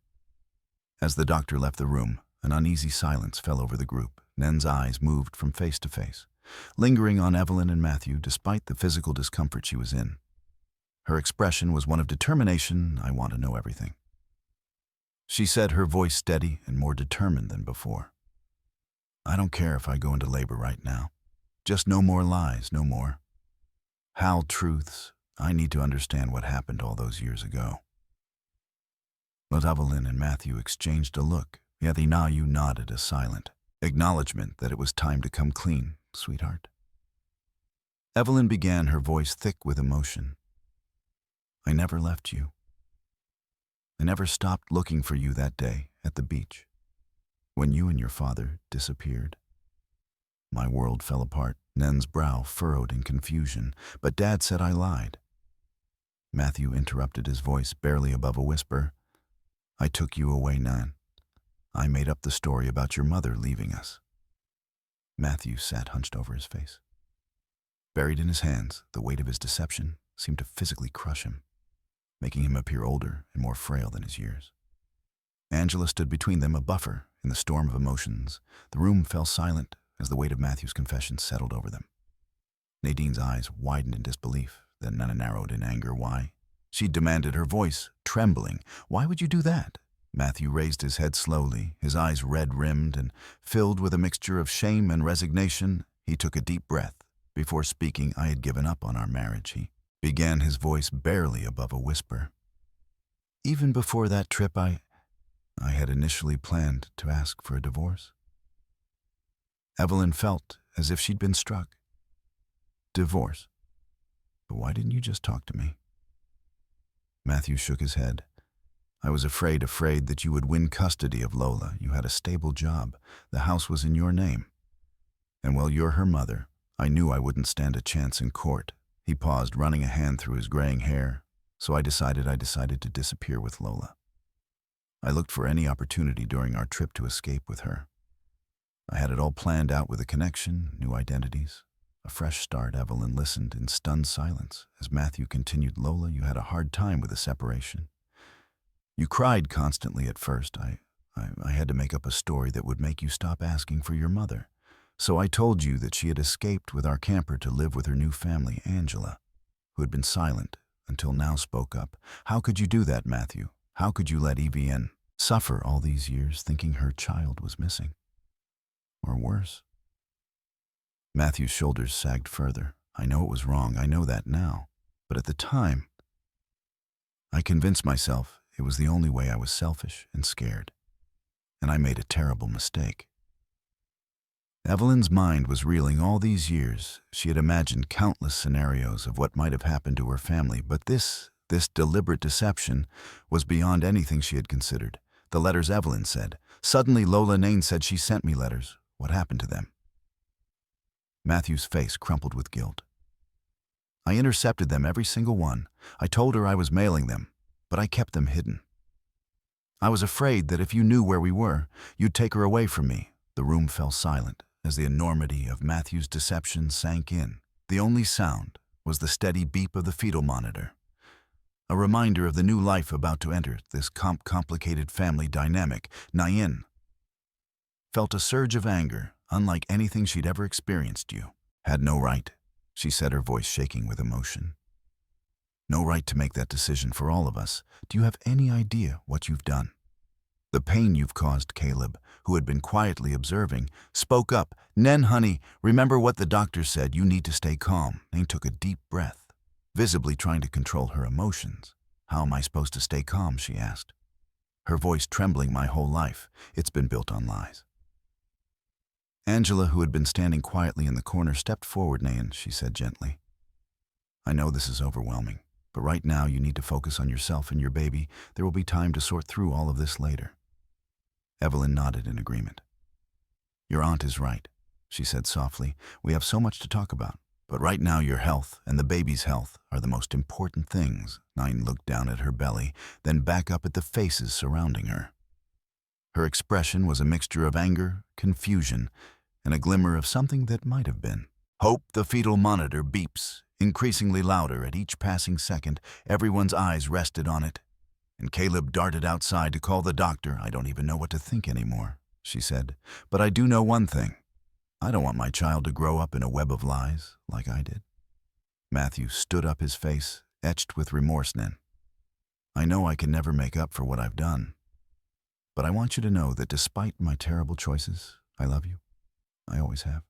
As the doctor left the room, an uneasy silence fell over the group. Nen's eyes moved from face to face, lingering on Evelyn and Matthew despite the physical discomfort she was in. Her expression was one of determination. "I want to know everything," she said, her voice steady and more determined than before. "I don't care if I go into labor right now. Just no more lies, no more half-truths. I need to understand what happened all those years ago." But Evelyn and Matthew exchanged a look, yet Inayu nodded a silent acknowledgement that it was time to come clean, "Sweetheart." Evelyn began, her voice thick with emotion. "I never left you. I never stopped looking for you that day at the beach, when you and your father disappeared. My world fell apart." Nen's brow furrowed in confusion, but Dad said I lied. Matthew interrupted, his voice barely above a whisper. "I took you away, Nan. I made up the story about your mother leaving us." Matthew sat hunched over his face. Buried in his hands, the weight of his deception seemed to physically crush him, making him appear older and more frail than his years. Angela stood between them, a buffer in the storm of emotions. The room fell silent as the weight of Matthew's confession settled over them. Nadine's eyes widened in disbelief, then narrowed in anger. "Why?" she demanded, her voice trembling. "Why would you do that?" Matthew raised his head slowly, his eyes red-rimmed and filled with a mixture of shame and resignation. He took a deep breath. Before speaking, "I had given up on our marriage," he began, his voice barely above a whisper. "Even before that trip, I had initially planned to ask for a divorce." Evelyn felt as if she'd been struck. "Divorce? But why didn't you just talk to me?" Matthew shook his head. "I was afraid that you would win custody of Lola. You had a stable job. The house was in your name. And while you're her mother, I knew I wouldn't stand a chance in court." He paused, running a hand through his graying hair. "So I decided to disappear with Lola. I looked for any opportunity during our trip to escape with her. I had it all planned out with a connection, new identities, a fresh start." Evelyn listened in stunned silence as Matthew continued. "Lola, you had a hard time with the separation. You cried constantly at first. I had to make up a story that would make you stop asking for your mother. So I told you that she had escaped with our camper to live with her new family." Angela, who had been silent until now, spoke up. "How could you do that, Matthew? How could you let Evie suffer all these years thinking her child was missing? Or worse?" Matthew's shoulders sagged further. "I know it was wrong. I know that now. But at the time, I convinced myself it was the only way. I was selfish and scared. And I made a terrible mistake." Evelyn's mind was reeling. All these years, she had imagined countless scenarios of what might have happened to her family, but this deliberate deception was beyond anything she had considered. "The letters," Evelyn said. "Suddenly Lola Nain said she sent me letters. What happened to them?" Matthew's face crumpled with guilt. "I intercepted them, every single one. I told her I was mailing them, but I kept them hidden. I was afraid that if you knew where we were, you'd take her away from me." The room fell silent as the enormity of Matthew's deception sank in. The only sound was the steady beep of the fetal monitor, a reminder of the new life about to enter this complicated family dynamic. Nayan felt a surge of anger, unlike anything she'd ever experienced. "You had no right," she said, her voice shaking with emotion. "No right to make that decision for all of us. Do you have any idea what you've done? The pain you've caused?" Caleb, who had been quietly observing, spoke up. "Nen, honey, remember what the doctor said. You need to stay calm." Nain took a deep breath, visibly trying to control her emotions. "How am I supposed to stay calm?" she asked, her voice trembling. "My whole life, it's been built on lies." Angela, who had been standing quietly in the corner, stepped forward. "Nayan," she said gently, "I know this is overwhelming. But right now you need to focus on yourself and your baby. There will be time to sort through all of this later." Evelyn nodded in agreement. "Your aunt is right," she said softly. "We have so much to talk about. But right now your health and the baby's health are the most important things." Nine looked down at her belly, then back up at the faces surrounding her. Her expression was a mixture of anger, confusion, and a glimmer of something that might have been hope. The fetal monitor beeps, increasingly louder at each passing second. Everyone's eyes rested on it, and Caleb darted outside to call the doctor. "I don't even know what to think anymore," she said. "But I do know one thing. I don't want my child to grow up in a web of lies like I did." Matthew stood up, his face etched with remorse. "Then I know I can never make up for what I've done. But I want you to know that despite my terrible choices, I love you. I always have."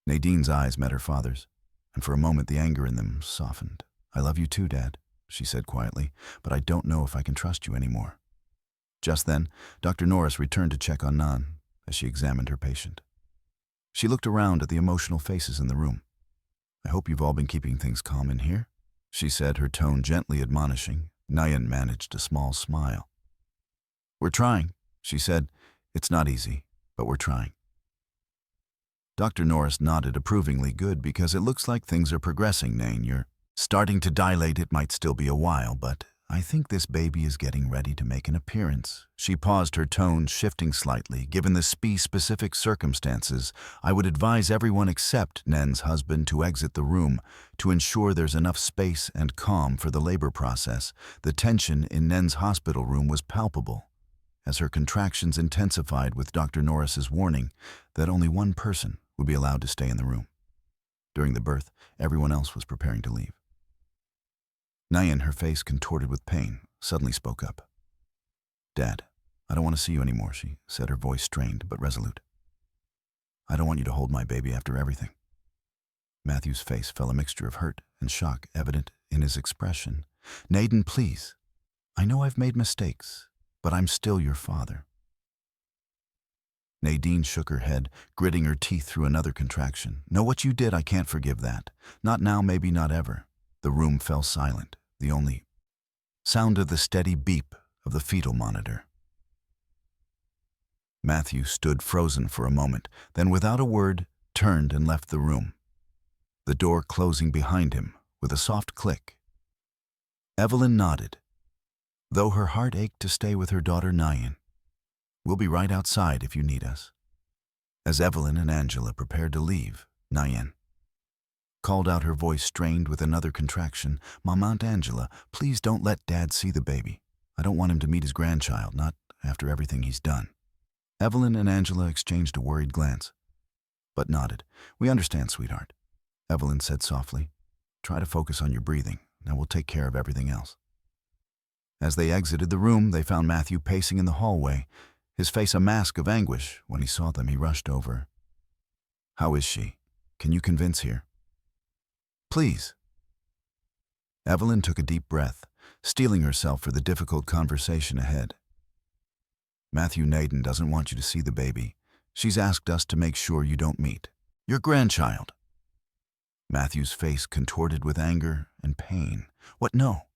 Nadine's eyes met her father's, and for a moment the anger in them softened. "I love you too, Dad," she said quietly, "but I don't know if I can trust you anymore." Just then, Dr. Norris returned to check on Nan as she examined her patient. She looked around at the emotional faces in the room. "I hope you've all been keeping things calm in here," she said, her tone gently admonishing. Nayan managed a small smile. "We're trying," she said. "It's not easy, but we're trying." Dr. Norris nodded approvingly. "Good, because it looks like things are progressing, Nain. You're starting to dilate. It might still be a while, but I think this baby is getting ready to make an appearance." She paused, her tone shifting slightly. "Given the specific circumstances, I would advise everyone except Nen's husband to exit the room to ensure there's enough space and calm for the labor process." The tension in Nen's hospital room was palpable as her contractions intensified with Dr. Norris's warning that only one person would be allowed to stay in the room. During the birth, everyone else was preparing to leave. Nayan, her face contorted with pain, suddenly spoke up. "Dad, I don't want to see you anymore," she said, her voice strained but resolute. "I don't want you to hold my baby after everything." Matthew's face fell, a mixture of hurt and shock evident in his expression. "Naden, please. I know I've made mistakes, but I'm still your father." Nadine shook her head, gritting her teeth through another contraction. "No, what you did, I can't forgive that. Not now, maybe not ever." The room fell silent, the only sound of the steady beep of the fetal monitor. Matthew stood frozen for a moment, then without a word, turned and left the room, the door closing behind him with a soft click. Evelyn nodded, though her heart ached to stay with her daughter Nayan. "We'll be right outside if you need us." As Evelyn and Angela prepared to leave, Nayan called out, her voice strained with another contraction. "Mom, Aunt Angela, please don't let Dad see the baby. I don't want him to meet his grandchild, not after everything he's done." Evelyn and Angela exchanged a worried glance, but nodded. "We understand, sweetheart," Evelyn said softly. "Try to focus on your breathing, and we'll take care of everything else." As they exited the room, they found Matthew pacing in the hallway, his face a mask of anguish. When he saw them, he rushed over. "How is she? Can you convince her? Please." Evelyn took a deep breath, steeling herself for the difficult conversation ahead. "Matthew, Naden doesn't want you to see the baby. She's asked us to make sure you don't meet your grandchild." Matthew's face contorted with anger and pain. "What? No.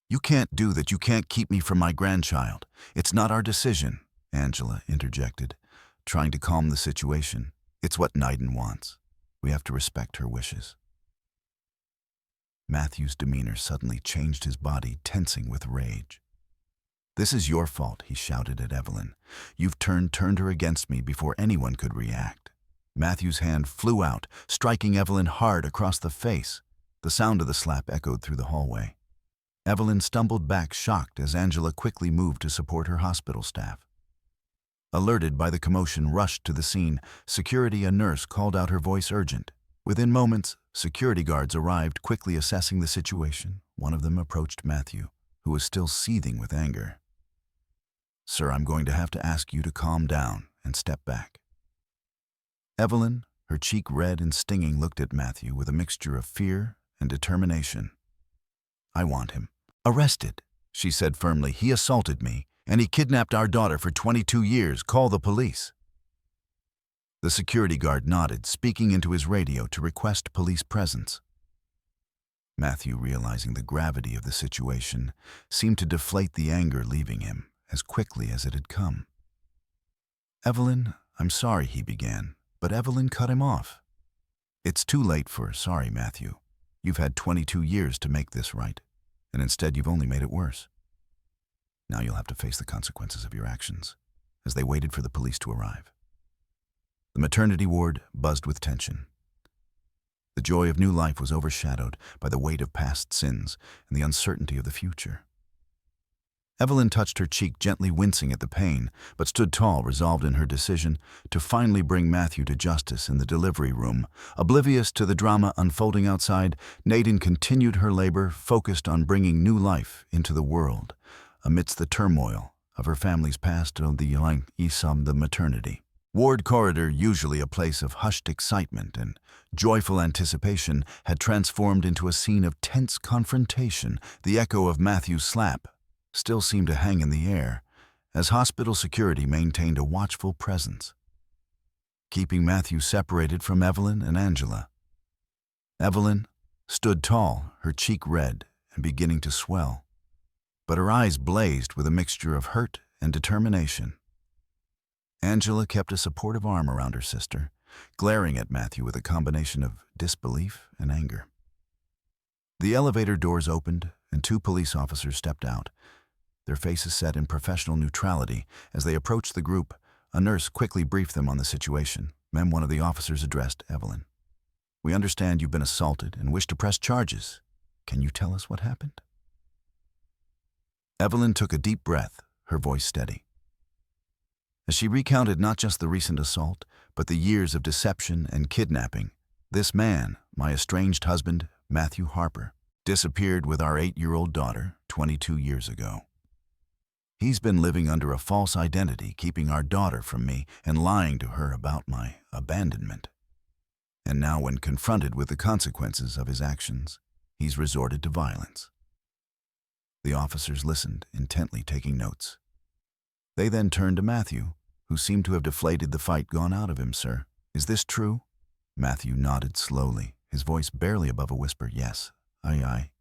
You can't do that. You can't keep me from my grandchild. It's not our decision," Angela interjected, trying to calm the situation. "It's what Naden wants. We have to respect her wishes." Matthew's demeanor suddenly changed, his body tensing with rage. "This is your fault," he shouted at Evelyn. "You've turned her against me before anyone could react." Matthew's hand flew out, striking Evelyn hard across the face. The sound of the slap echoed through the hallway. Evelyn stumbled back, shocked, as Angela quickly moved to support her hospital staff. Alerted by the commotion, rushed to the scene. Security, a nurse, called out, her voice urgent. Within moments, security guards arrived, quickly assessing the situation. One of them approached Matthew, who was still seething with anger. "Sir, I'm going to have to ask you to calm down and step back." Evelyn, her cheek red and stinging, looked at Matthew with a mixture of fear and determination. "I want him arrested," she said firmly. "He assaulted me, and he kidnapped our daughter for 22 years. Call the police." The security guard nodded, speaking into his radio to request police presence. Matthew, realizing the gravity of the situation, seemed to deflate the anger leaving him as quickly as it had come. "Evelyn, I'm sorry," he began, but Evelyn cut him off. "It's too late for sorry, Matthew. You've had 22 years to make this right, and instead you've only made it worse. Now you'll have to face the consequences of your actions," as they waited for the police to arrive. The maternity ward buzzed with tension. The joy of new life was overshadowed by the weight of past sins and the uncertainty of the future. Evelyn touched her cheek, gently wincing at the pain, but stood tall, resolved in her decision to finally bring Matthew to justice in the delivery room. Oblivious to the drama unfolding outside, Nadine continued her labor, focused on bringing new life into the world, amidst the turmoil of her family's past of the maternity. Ward corridor, usually a place of hushed excitement and joyful anticipation, had transformed into a scene of tense confrontation. The echo of Matthew's slap still seemed to hang in the air, as hospital security maintained a watchful presence, keeping Matthew separated from Evelyn and Angela. Evelyn stood tall, her cheek red and beginning to swell, but her eyes blazed with a mixture of hurt and determination. Angela kept a supportive arm around her sister, glaring at Matthew with a combination of disbelief and anger. The elevator doors opened and 2 police officers stepped out, their faces set in professional neutrality. As they approached the group, a nurse quickly briefed them on the situation. "Ma'am," one of the officers addressed Evelyn, "we understand you've been assaulted and wish to press charges. Can you tell us what happened?" Evelyn took a deep breath, her voice steady, as she recounted not just the recent assault, but the years of deception and kidnapping. "This man, my estranged husband, Matthew Harper, disappeared with our 8-year-old daughter 22 years ago. He's been living under a false identity, keeping our daughter from me and lying to her about my abandonment. And now, when confronted with the consequences of his actions, he's resorted to violence." The officers listened, intently taking notes. They then turned to Matthew, who seemed to have deflated the fight gone out of him. "Sir, is this true?" Matthew nodded slowly, his voice barely above a whisper. "Yes, I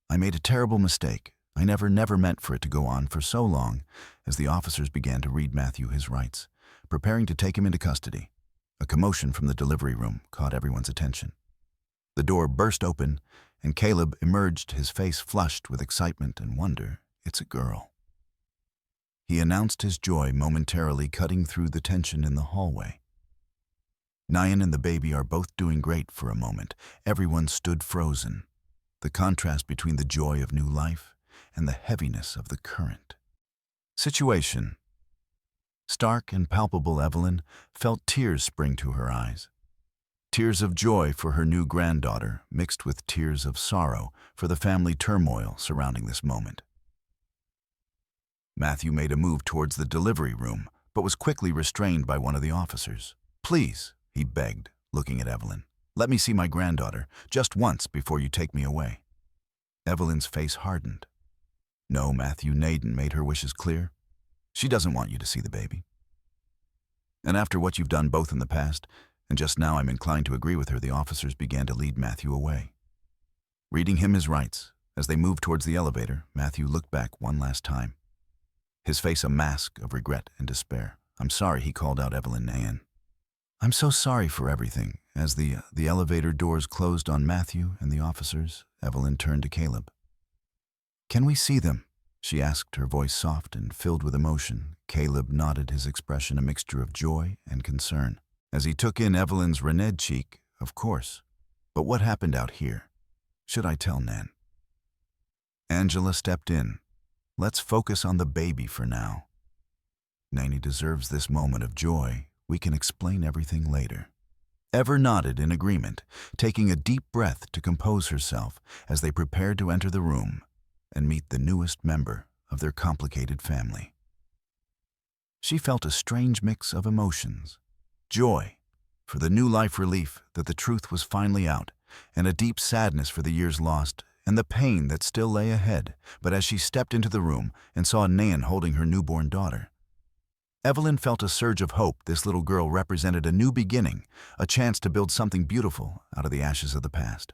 made a terrible mistake. I never meant for it to go on for so long." As the officers began to read Matthew his rights, preparing to take him into custody, a commotion from the delivery room caught everyone's attention. The door burst open, and Caleb emerged, his face flushed with excitement and wonder. "It's a girl." He announced his joy, momentarily cutting through the tension in the hallway. "Nyan and the baby are both doing great." For a moment, everyone stood frozen, the contrast between the joy of new life and the heaviness of the current situation. Stark and palpable, Evelyn felt tears spring to her eyes. Tears of joy for her new granddaughter, mixed with tears of sorrow for the family turmoil surrounding this moment. Matthew made a move towards the delivery room, but was quickly restrained by one of the officers. "Please," he begged, looking at Evelyn, "let me see my granddaughter, just once before you take me away." Evelyn's face hardened. "No, Matthew," Nadine made her wishes clear. "She doesn't want you to see the baby. And after what you've done both in the past and just now, I'm inclined to agree with her." The officers began to lead Matthew away, reading him his rights. As they moved towards the elevator, Matthew looked back one last time, his face a mask of regret and despair. "I'm sorry," he called out Evelyn Nayan. "I'm so sorry for everything." As the elevator doors closed on Matthew and the officers, Evelyn turned to Caleb. "Can we see them?" she asked, her voice soft and filled with emotion. Caleb nodded, his expression a mixture of joy and concern. As he took in Evelyn's reneged cheek, "Of course. But what happened out here? Should I tell Nan?" Angela stepped in. "Let's focus on the baby for now. Nanny deserves this moment of joy. We can explain everything later." Ever nodded in agreement, taking a deep breath to compose herself as they prepared to enter the room and meet the newest member of their complicated family. She felt a strange mix of emotions: joy for the new life, relief that the truth was finally out, and a deep sadness for the years lost and the pain that still lay ahead. But as she stepped into the room and saw Nan holding her newborn daughter, Evelyn felt a surge of hope. This little girl represented a new beginning, a chance to build something beautiful out of the ashes of the past.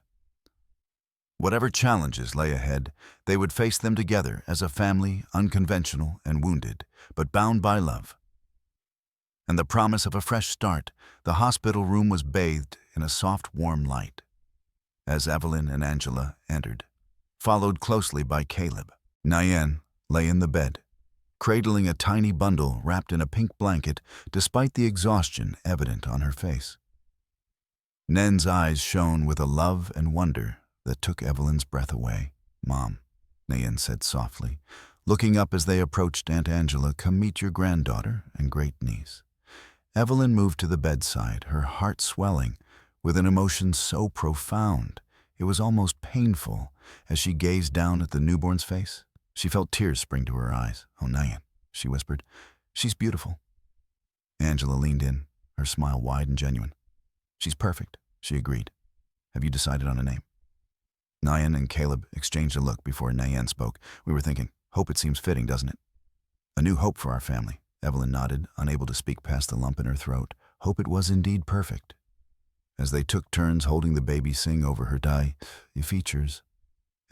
Whatever challenges lay ahead, they would face them together as a family, unconventional and wounded, but bound by love. And the promise of a fresh start, the hospital room was bathed in a soft, warm light. As Evelyn and Angela entered, followed closely by Caleb, Nayan lay in the bed, cradling a tiny bundle wrapped in a pink blanket despite the exhaustion evident on her face. Nen's eyes shone with a love and wonder that took Evelyn's breath away. "Mom," Nayan said softly, looking up as they approached Aunt Angela, "come meet your granddaughter and great-niece." Evelyn moved to the bedside, her heart swelling with an emotion so profound it was almost painful as she gazed down at the newborn's face. She felt tears spring to her eyes. "Oh, Nayan," she whispered, "she's beautiful." Angela leaned in, her smile wide and genuine. "She's perfect," she agreed. "Have you decided on a name?" Nayan and Caleb exchanged a look before Nayan spoke. "We were thinking, hope it seems fitting, doesn't it?" "A new hope for our family." Evelyn nodded, unable to speak past the lump in her throat. Hope it was indeed perfect. As they took turns holding the baby Sing over her features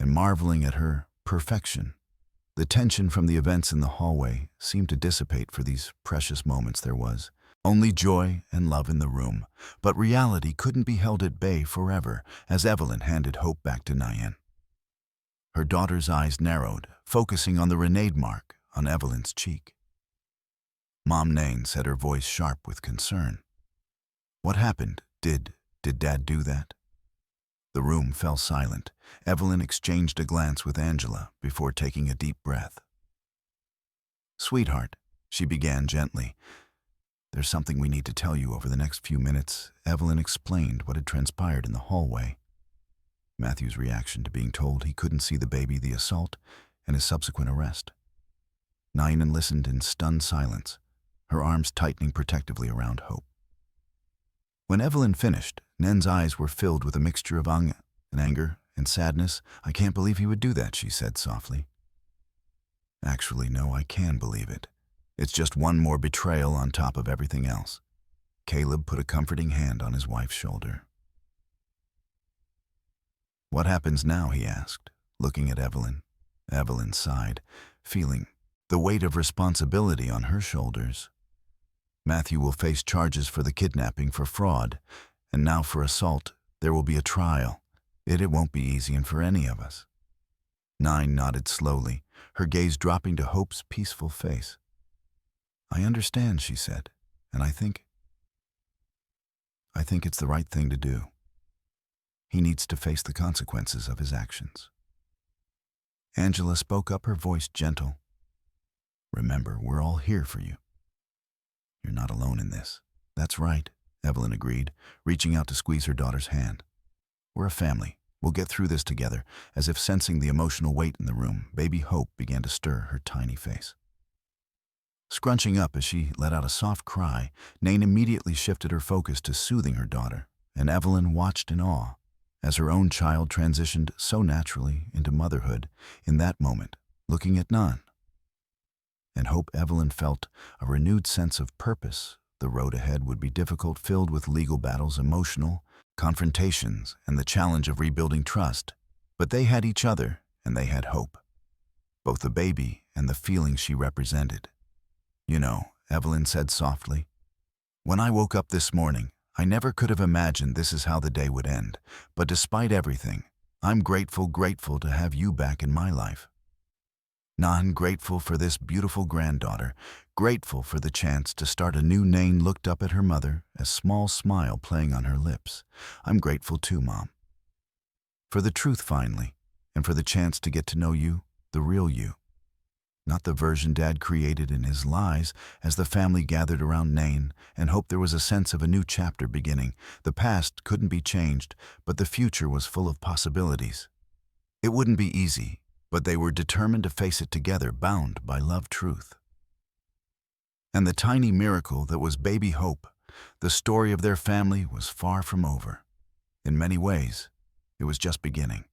and marveling at her perfection, the tension from the events in the hallway seemed to dissipate. For these precious moments there was only joy and love in the room, but reality couldn't be held at bay forever as Evelyn handed hope back to Nayan. Her daughter's eyes narrowed, focusing on the Renade mark on Evelyn's cheek. "Mom," Nayan said, her voice sharp with concern. "What happened? Did Dad do that?" The room fell silent. Evelyn exchanged a glance with Angela before taking a deep breath. "Sweetheart," she began gently, "there's something we need to tell you over the next few minutes." Evelyn explained what had transpired in the hallway. Matthew's reaction to being told he couldn't see the baby, the assault, and his subsequent arrest. Nayan listened in stunned silence, her arms tightening protectively around Hope. When Evelyn finished, Nen's eyes were filled with a mixture of anger and sadness. "I can't believe he would do that," she said softly. "Actually, no, I can believe it. It's just one more betrayal on top of everything else." Caleb put a comforting hand on his wife's shoulder. "What happens now?" he asked, looking at Evelyn. Evelyn sighed, feeling the weight of responsibility on her shoulders. "Matthew will face charges for the kidnapping, for fraud, and now for assault. There will be a trial. It won't be easy, and for any of us." Nayan nodded slowly, her gaze dropping to Hope's peaceful face. "I understand," she said, "and I think it's the right thing to do. He needs to face the consequences of his actions." Angela spoke up, her voice gentle. "Remember, we're all here for you. You're not alone in this." "That's right," Evelyn agreed, reaching out to squeeze her daughter's hand. "We're a family. We'll get through this together." As if sensing the emotional weight in the room, baby Hope began to stir her tiny face. Scrunching up as she let out a soft cry, Nayan immediately shifted her focus to soothing her daughter, and Evelyn watched in awe as her own child transitioned so naturally into motherhood in that moment, looking at none. And Hope Evelyn felt a renewed sense of purpose. The road ahead would be difficult, filled with legal battles, emotional confrontations, and the challenge of rebuilding trust. But they had each other, and they had Hope, both the baby and the feelings she represented. "You know," Evelyn said softly, "when I woke up this morning, I never could have imagined this is how the day would end. But despite everything, I'm grateful to have you back in my life. Grateful for this beautiful granddaughter, grateful for the chance to start a new." Nayan looked up at her mother, a small smile playing on her lips. "I'm grateful too, Mom. For the truth finally, and for the chance to get to know you, the real you. Not the version Dad created in his lies." As the family gathered around Nayan and Hope, there was a sense of a new chapter beginning. The past couldn't be changed, but the future was full of possibilities. It wouldn't be easy, but they were determined to face it together, bound by love, truth. And the tiny miracle that was baby Hope, the story of their family, was far from over. In many ways, it was just beginning.